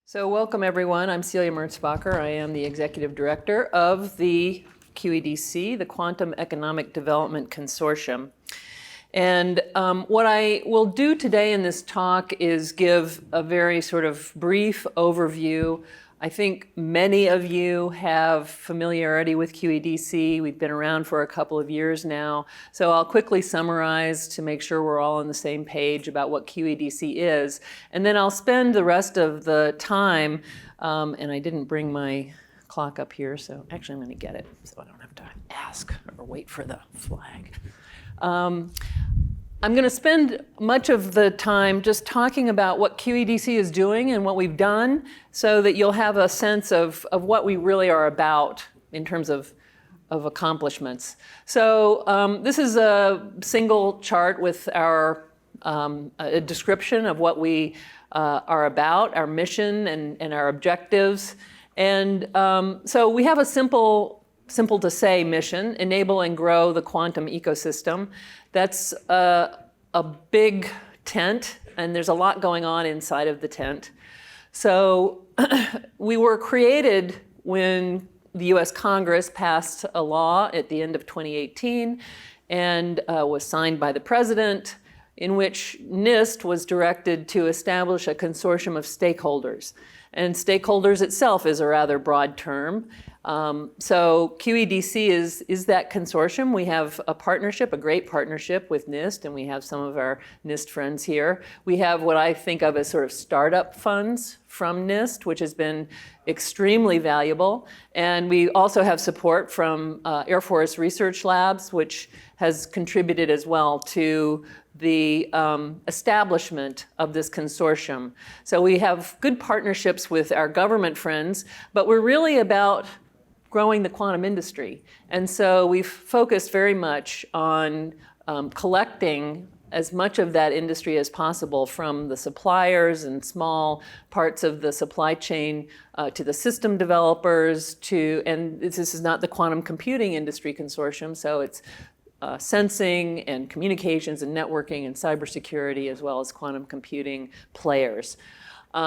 So welcome everyone. I'm Celia Merzbacher. I am the Executive Director of the QED-C, the Quantum Economic Development Consortium. And what I will do today in this talk is give a very sort of brief overview. I think many of you have familiarity with QED-C. We've been around for a couple of years now. So I'll quickly summarize to make sure we're all on the same page about what QED-C is. And then I'll spend the rest of the time, and I didn't bring my clock up here, so actually I'm going to get it so I don't have to ask or wait for the flag. I'm going to spend much of the time just talking about what QED-C is doing and what we've done so that you'll have a sense of what we really are about in terms of accomplishments. So this is a single chart with our a description of what we are about, our mission and our objectives. And so we have a simple to say mission: enable and grow the quantum ecosystem. That's a big tent, and there's a lot going on inside of the tent. So we were created when the US Congress passed a law at the end of 2018 and was signed by the president, in which NIST was directed to establish a consortium of stakeholders. And stakeholders itself is a rather broad term. So QED-C is that consortium. We have a partnership, a great partnership with NIST, and we have some of our NIST friends here. We have what I think of as sort of startup funds from NIST, which has been extremely valuable. And we also have support from Air Force Research Labs, which has contributed as well to the establishment of this consortium. So we have good partnerships with our government friends, but we're really about growing the quantum industry. And so we've focused very much on collecting as much of that industry as possible, from the suppliers and small parts of the supply chain to the system developers and this is not the quantum computing industry consortium, so it's sensing and communications and networking and cybersecurity, as well as quantum computing players.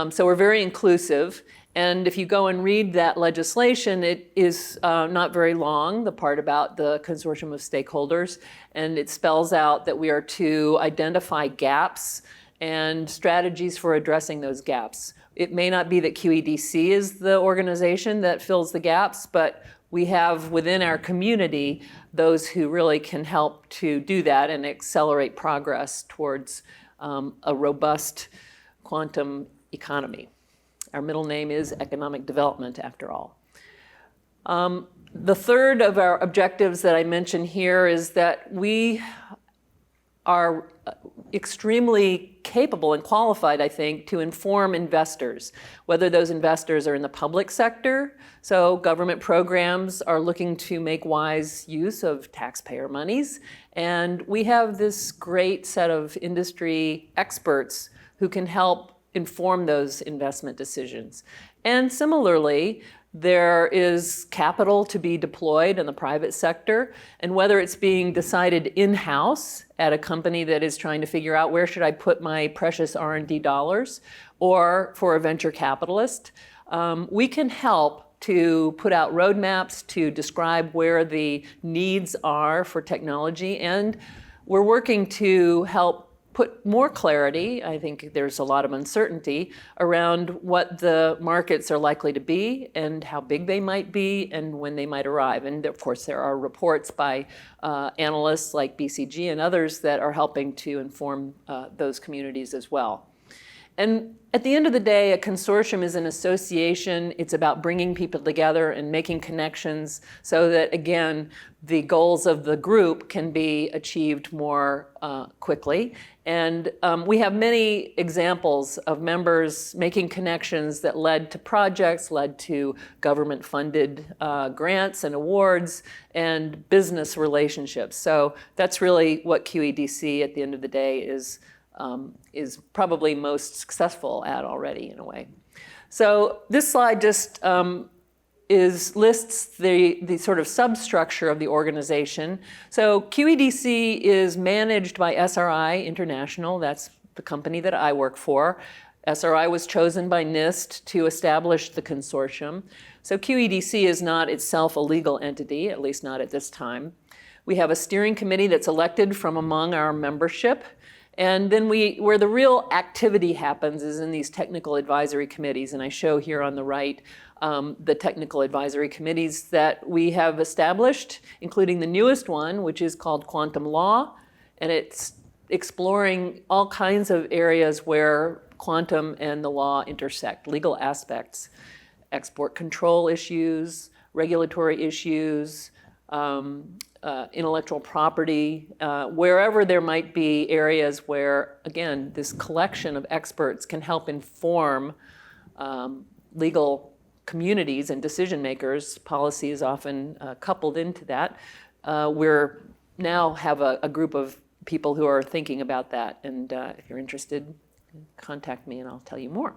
So we're very inclusive. And if you go and read that legislation, it is not very long, the part about the consortium of stakeholders. And it spells out that we are to identify gaps and strategies for addressing those gaps. It may not be that QED-C is the organization that fills the gaps, but we have within our community those who really can help to do that and accelerate progress towards a robust quantum economy. Our middle name is economic development, after all. The third of our objectives that I mention here is that we are extremely capable and qualified, I think, to inform investors, whether those investors are in the public sector. So government programs are looking to make wise use of taxpayer monies. And we have this great set of industry experts who can help inform those investment decisions. And similarly, there is capital to be deployed in the private sector, and whether it's being decided in-house at a company that is trying to figure out where should I put my precious R&D dollars, or for a venture capitalist, we can help to put out roadmaps to describe where the needs are for technology, and we're working to help put more clarity. I think there's a lot of uncertainty around what the markets are likely to be and how big they might be and when they might arrive. And of course, there are reports by analysts like BCG and others that are helping to inform those communities as well. And at the end of the day, a consortium is an association. It's about bringing people together and making connections so that, again, the goals of the group can be achieved more quickly. And we have many examples of members making connections that led to projects, led to government-funded grants and awards, and business relationships. So that's really what QED-C at the end of the day is probably most successful at already, in a way. So this slide just lists the sort of substructure of the organization. So QED-C is managed by SRI International. That's the company that I work for. SRI was chosen by NIST to establish the consortium. So QED-C is not itself a legal entity, at least not at this time. We have a steering committee that's elected from among our membership. And then where the real activity happens is in these technical advisory committees. And I show here on the right the technical advisory committees that we have established, including the newest one, which is called Quantum Law. And it's exploring all kinds of areas where quantum and the law intersect, legal aspects, export control issues, regulatory issues, intellectual property, wherever there might be areas where, again, this collection of experts can help inform legal communities and decision makers. Policy is often coupled into that. We're now have a group of people who are thinking about that, and if you're interested, contact me and I'll tell you more.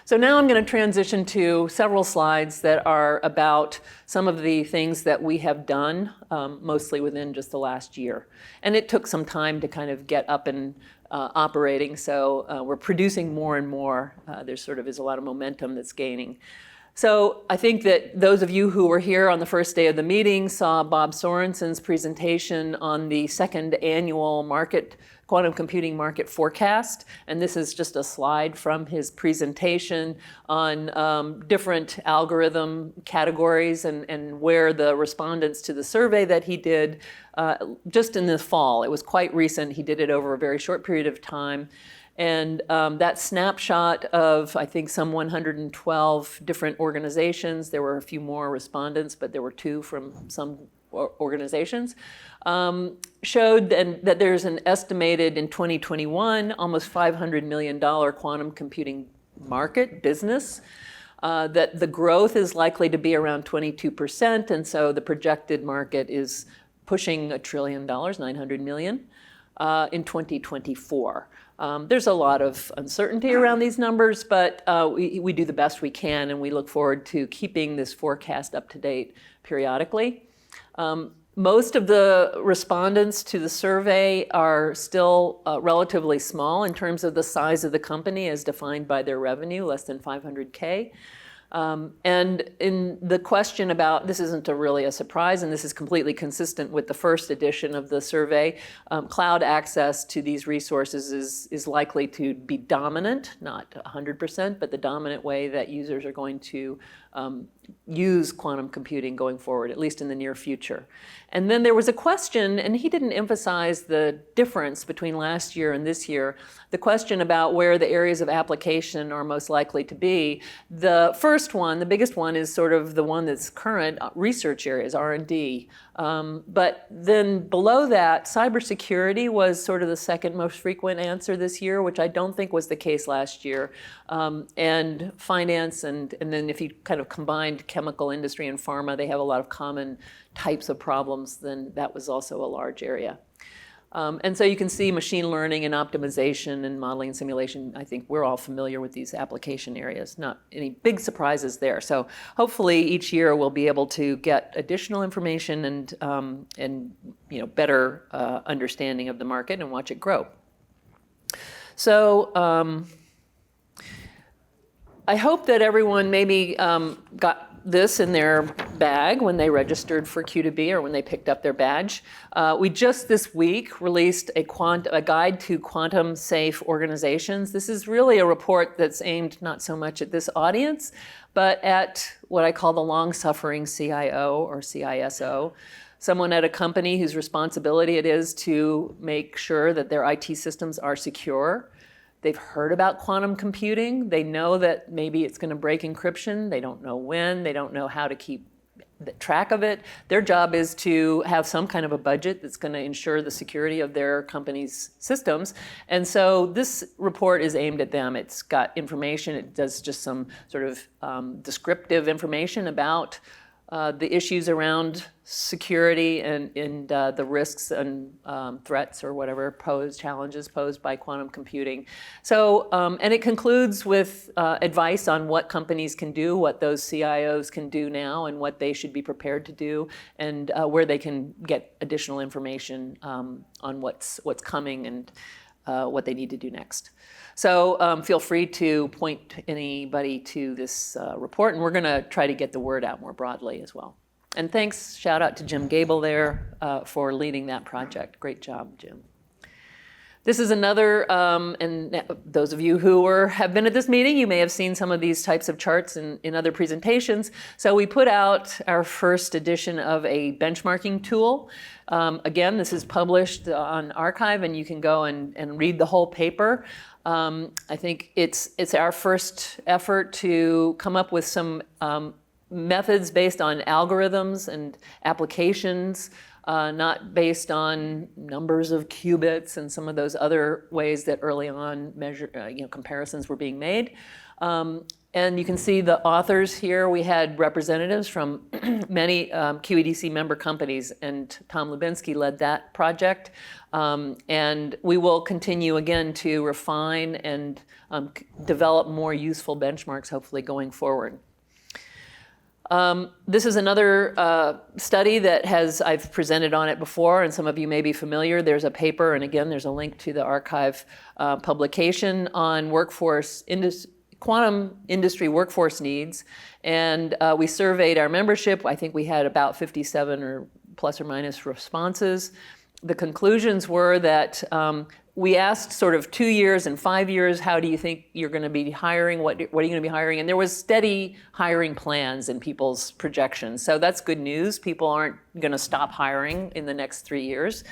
So now I'm going to transition to several slides that are about some of the things that we have done, mostly within just the last year. And it took some time to kind of get up and operating, so we're producing more and more. There sort of is a lot of momentum that's gaining. So I think that those of you who were here on the first day of the meeting saw Bob Sorensen's presentation on the second annual quantum computing market forecast. And this is just a slide from his presentation on different algorithm categories and where the respondents to the survey that he did just in the fall. It was quite recent. He did it over a very short period of time. And that snapshot of, I think, some 112 different organizations, there were a few more respondents, but there were 2 from some organizations, showed that there's an estimated, in 2021, almost $500 million quantum computing market business, that the growth is likely to be around 22%, and so the projected market is pushing $1 trillion, 900 million, in 2024. There's a lot of uncertainty around these numbers, but we do the best we can, and we look forward to keeping this forecast up to date periodically. Most of the respondents to the survey are still relatively small in terms of the size of the company as defined by their revenue, less than 500K. And in the question about, this isn't really a surprise, and this is completely consistent with the first edition of the survey, cloud access to these resources is likely to be dominant, not 100%, but the dominant way that users are going to use quantum computing going forward, at least in the near future. And then there was a question, and he didn't emphasize the difference between last year and this year, the question about where the areas of application are most likely to be. The first one, the biggest one, is sort of the one that's current, research areas, R&D. But then below that, cybersecurity was sort of the second most frequent answer this year, which I don't think was the case last year. And finance, and then if you kind of combined chemical industry and pharma, they have a lot of common types of problems, then that was also a large area. And so you can see machine learning and optimization and modeling and simulation. I think we're all familiar with these application areas, not any big surprises there. So hopefully each year we'll be able to get additional information and better understanding of the market and watch it grow. So I hope that everyone maybe got this in their bag when they registered for Q2B or when they picked up their badge. We just this week released a guide to quantum safe organizations. This is really a report that's aimed not so much at this audience, but at what I call the long-suffering CIO or CISO, someone at a company whose responsibility it is to make sure that their IT systems are secure. They've heard about quantum computing. They know that maybe it's going to break encryption. They don't know when. They don't know how to keep track of it. Their job is to have some kind of a budget that's going to ensure the security of their company's systems. And so this report is aimed at them. It's got information. It does just some sort of descriptive information about the issues around security and the risks and threats or whatever challenges posed by quantum computing. So, and it concludes with advice on what companies can do, what those CIOs can do now, and what they should be prepared to do, and where they can get additional information on what's coming. And what they need to do next. So feel free to point anybody to this report, and we're going to try to get the word out more broadly as well. And thanks, shout out to Jim Gable there for leading that project. Great job, Jim. This is another, and those of you who have been at this meeting, you may have seen some of these types of charts in other presentations. So we put out our first edition of a benchmarking tool. Again, this is published on arXiv, and you can go and read the whole paper. I think it's our first effort to come up with some methods based on algorithms and applications, not based on numbers of qubits and some of those other ways that early on comparisons were being made. And you can see the authors here. We had representatives from many QED-C member companies, and Tom Lubinsky led that project. And we will continue again to refine and develop more useful benchmarks, hopefully going forward. This is another study that I've presented on it before, and some of you may be familiar. There's a paper, and again, there's a link to the arXiv publication on quantum industry workforce needs. And we surveyed our membership. I think we had about 57 or plus or minus responses. The conclusions were that we asked sort of 2 years and 5 years, how do you think you're going to be hiring? What are you going to be hiring? And there was steady hiring plans in people's projections. So that's good news. People aren't going to stop hiring in the next 3 years.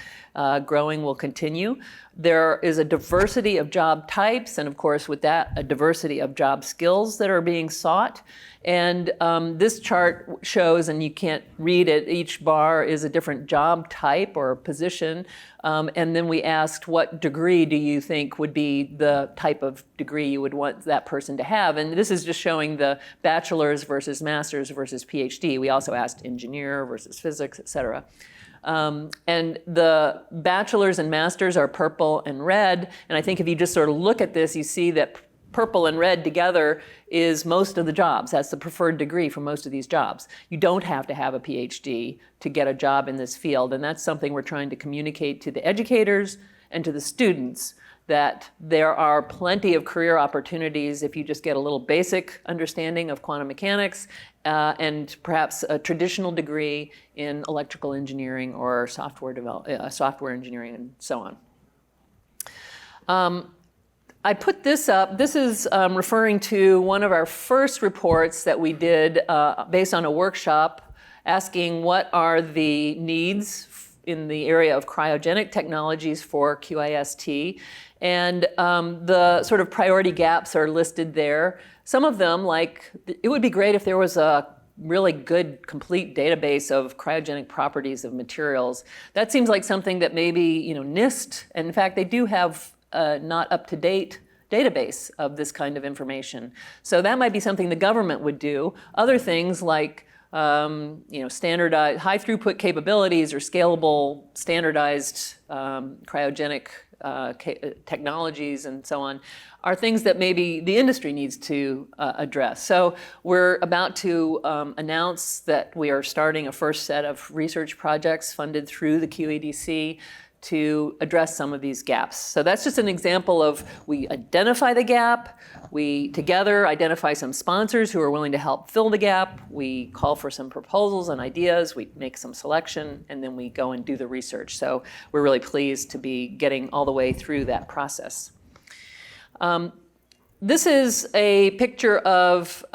Growing will continue. There is a diversity of job types, and of course with that, a diversity of job skills that are being sought. And this chart shows, and you can't read it, each bar is a different job type or position. And then we asked, what degree do you think would be the type of degree you would want that person to have? And this is just showing the bachelor's versus master's versus PhD. We also asked engineer versus physics, et cetera. And the bachelor's and master's are purple and red. And I think if you just sort of look at this, you see that purple and red together is most of the jobs. That's the preferred degree for most of these jobs. You don't have to have a PhD to get a job in this field. And that's something we're trying to communicate to the educators and to the students, that there are plenty of career opportunities if you just get a little basic understanding of quantum mechanics and perhaps a traditional degree in electrical engineering or software engineering and so on. I put this up. This is referring to one of our first reports that we did based on a workshop asking what are the needs in the area of cryogenic technologies for QIST. And the sort of priority gaps are listed there. Some of them, like, it would be great if there was a really good, complete database of cryogenic properties of materials. That seems like something that maybe, NIST, and in fact, they do have not up-to-date database of this kind of information. So that might be something the government would do. Other things like standardized high throughput capabilities or scalable standardized cryogenic technologies and so on are things that maybe the industry needs to address. So we're about to announce that we are starting a first set of research projects funded through the QED-C to address some of these gaps. So that's just an example of, we identify the gap, we together identify some sponsors who are willing to help fill the gap, we call for some proposals and ideas, we make some selection, and then we go and do the research. So we're really pleased to be getting all the way through that process. This is a picture of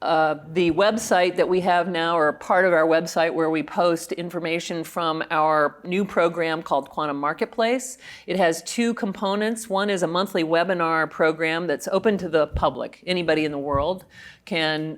the website that we have now, or part of our website, where we post information from our new program called Quantum Marketplace. It has two components. One is a monthly webinar program that's open to the public. Anybody in the world can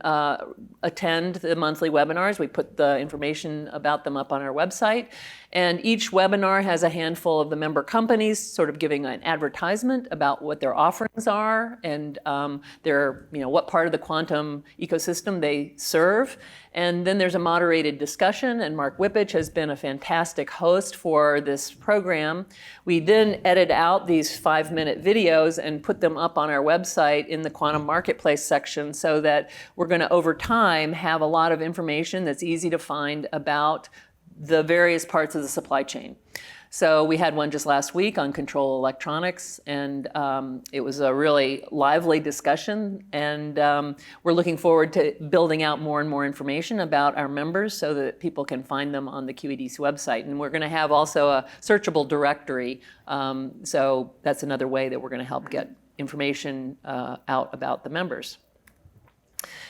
attend the monthly webinars. We put the information about them up on our website. And each webinar has a handful of the member companies sort of giving an advertisement about what their offerings are and what part of the quantum ecosystem they serve. And then there's a moderated discussion, and Mark Whippich has been a fantastic host for this program. We then edit out these 5-minute videos and put them up on our website in the Quantum Marketplace section, so that we're going to, over time, have a lot of information that's easy to find about the various parts of the supply chain. So we had one just last week on control electronics, and it was a really lively discussion. And we're looking forward to building out more and more information about our members so that people can find them on the QED-C website. And we're going to have also a searchable directory. So that's another way that we're going to help get information out about the members.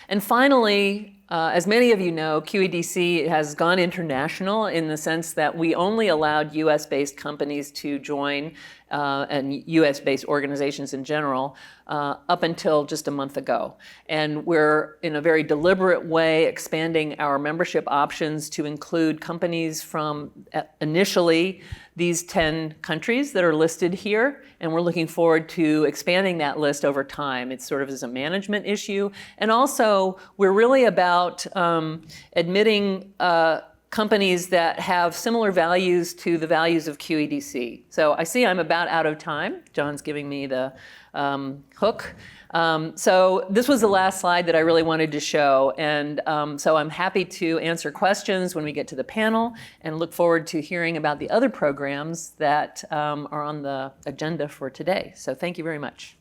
And finally, as many of you know, QED-C has gone international in the sense that we only allowed US-based companies to join and US-based organizations in general up until just a month ago. And we're, in a very deliberate way, expanding our membership options to include companies from initially these 10 countries that are listed here, and we're looking forward to expanding that list over time. It's sort of as a management issue, and also we're really about admitting companies that have similar values to the values of QED-C. So I see I'm about out of time. John's giving me the hook. So this was the last slide that I really wanted to show, and so I'm happy to answer questions when we get to the panel, and look forward to hearing about the other programs that are on the agenda for today. So thank you very much.